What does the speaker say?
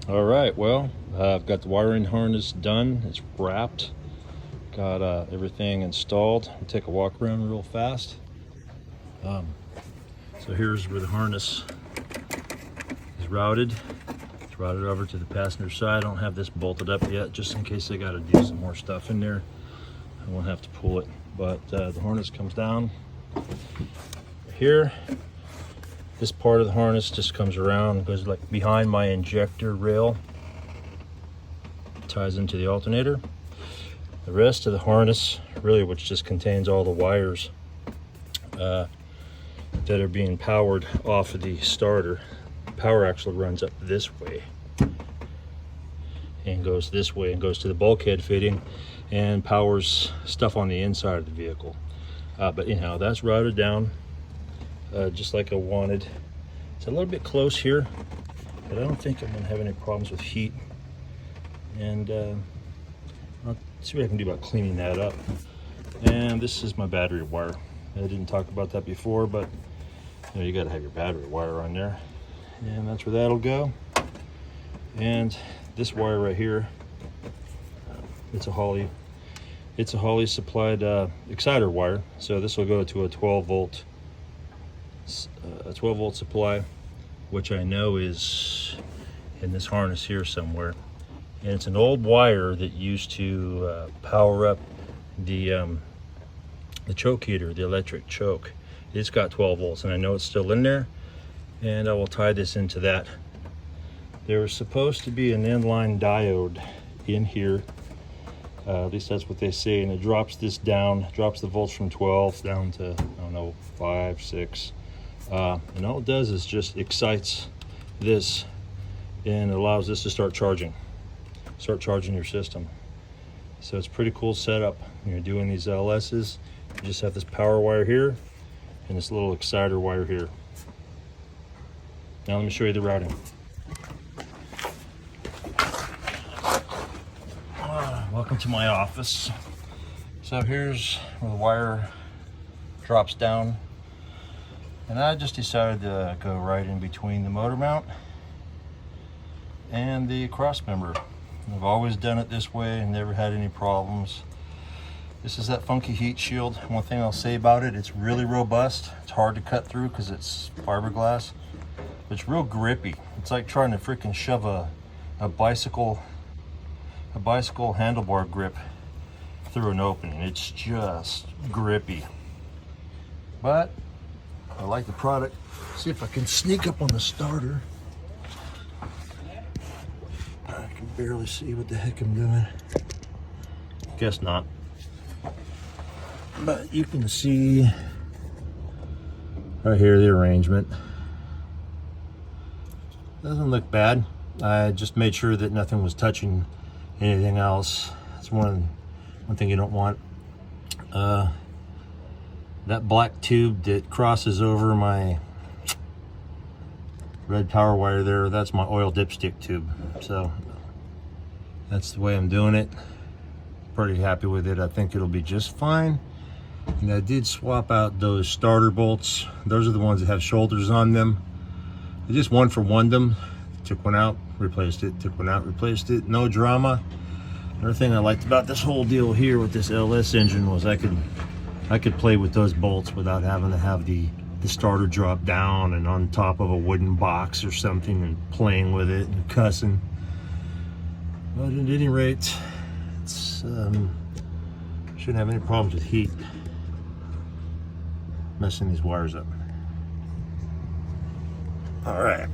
All right, well, I've got the wiring harness done. It's wrapped. Got everything installed. I'll take a walk around real fast. So here's where the harness is routed. It's routed over to the passenger side. I don't have this bolted up yet, just in case I got to do some more stuff in there. I won't have to pull it, but the harness comes down here. This part of the harness just comes around, goes like behind my injector rail, ties into the alternator. The rest of the harness, really, which just contains all the wires that are being powered off of the starter. Power actually runs up this way and goes this way and goes to the bulkhead fitting and powers stuff on the inside of the vehicle. But anyhow, that's routed down just like I wanted. It's a little bit close here, but I don't think I'm gonna have any problems with heat. And I'll see what I can do about cleaning that up. And this is my battery wire. I didn't talk about that before, but you gotta have your battery wire on there. And that's where that'll go. And this wire right here, it's a Holley supplied exciter wire. So this will go to a 12 volt supply, which I know is in this harness here somewhere. And it's an old wire that used to power up the choke heater, the electric choke. It's got 12 volts, and I know it's still in there, and I will tie this into that. There was supposed to be an inline diode in here, at least that's what they say, and it drops this down, drops the volts from 12 down to, I don't know, 5, 6. And all it does is just excites this and allows this to start charging your system. So it's a pretty cool setup when you're doing these LS's. You just have this power wire here and this little exciter wire here. Now let me show you the routing. Welcome to my office. So here's where the wire drops down, and I just decided to go right in between the motor mount and the cross member. I've always done it this way and never had any problems. This is that funky heat shield. One thing I'll say about it, it's really robust. It's hard to cut through because it's fiberglass. It's real grippy. It's like trying to freaking shove a bicycle handlebar grip through an opening. It's just grippy. But I like the product. See if I can sneak up on the starter. I can barely see what the heck I'm doing. Guess not. But you can see right here the arrangement. Doesn't look bad. I just made sure that nothing was touching anything else. It's one thing you don't want. That black tube that crosses over my red power wire there, that's my oil dipstick tube. So that's the way I'm doing it. Pretty happy with it. I think it'll be just fine. And I did swap out those starter bolts. Those are the ones that have shoulders on them. I just one for one them. Took one out, replaced it, took one out, replaced it. No drama. Another thing I liked about this whole deal here with this LS engine was I could play with those bolts without having to have the starter drop down and on top of a wooden box or something and playing with it and cussing. But at any rate, it's shouldn't have any problems with heat messing these wires up. All right.